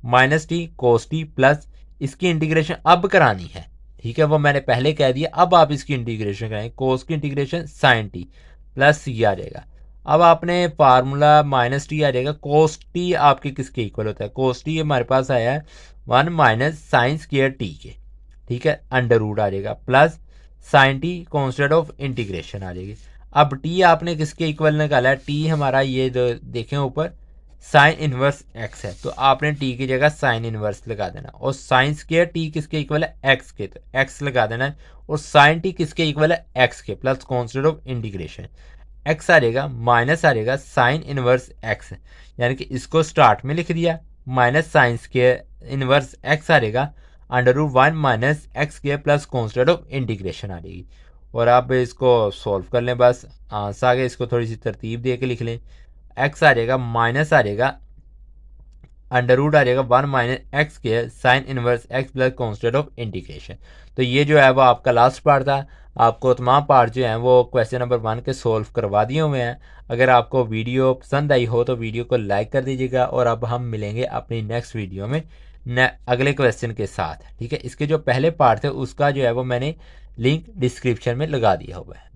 minus T cos t plus, इसकी इंटीग्रेशन अब करानी है, ठीक है, वो मैंने पहले कह दिया। अब आप इसकी इंटीग्रेशन कराएं, कोस की इंटीग्रेशन साइन टी प्लस ये आ जाएगा। अब आपने फार्मूला माइनस टी आ जाएगा, कोस टी आपके किसके इक्वल होता है, कोस टी हमारे पास आया है 1 - साइन स्क्वायर टी के, ठीक है, अंडर रूट आ जाएगा, plus sine t constant of integration आ जाएगी। अब टी आपने किसके इक्वल निकाला है, टी हमारा ये देखें ऊपर साइन इनवर्स एक्स है, तो आपने टी की जगह साइन इनवर्स लगा देना, और साइन स्क्वायर टी किसके इक्वल है, एक्स के, तो एक्स लगा देना है, और साइन टी किसके इक्वल है, एक्स के, plus constant of integration x आ जाएगा, माइनस आ जाएगा साइन इनवर्स एक्स, यानी कि इसको स्टार्ट में लिख दिया, minus sine square inverse x आ जाएगा, √1 - x square plus constant of integration आ जाएगी। और आप इसको सॉल्व कर लें, बस आंसर आ गया। इसको थोड़ी सी तरतीब दे के लिख लें, एक्स आ जाएगा, माइनस आ जाएगा, अंडर रूट आ जाएगा 1 - x square sine inverse x plus constant of integration. तो ये जो है वो आपका लास्ट पार्ट था। आपको तमाम पार्ट जो हैं वो क्वेश्चन नंबर 1 के सॉल्व करवा दिए हुए हैं। अगर आपको वीडियो पसंद आई हो तो वीडियो को लाइक कर दीजिएगा, और अब हम मिलेंगे अपनी नेक्स्ट वीडियो में अगले क्वेश्चन के साथ, ठीक है। इसके जो पहले पार्ट थे उसका जो है वो मैंने लिंक डिस्क्रिप्शन में लगा दिया हुआ है।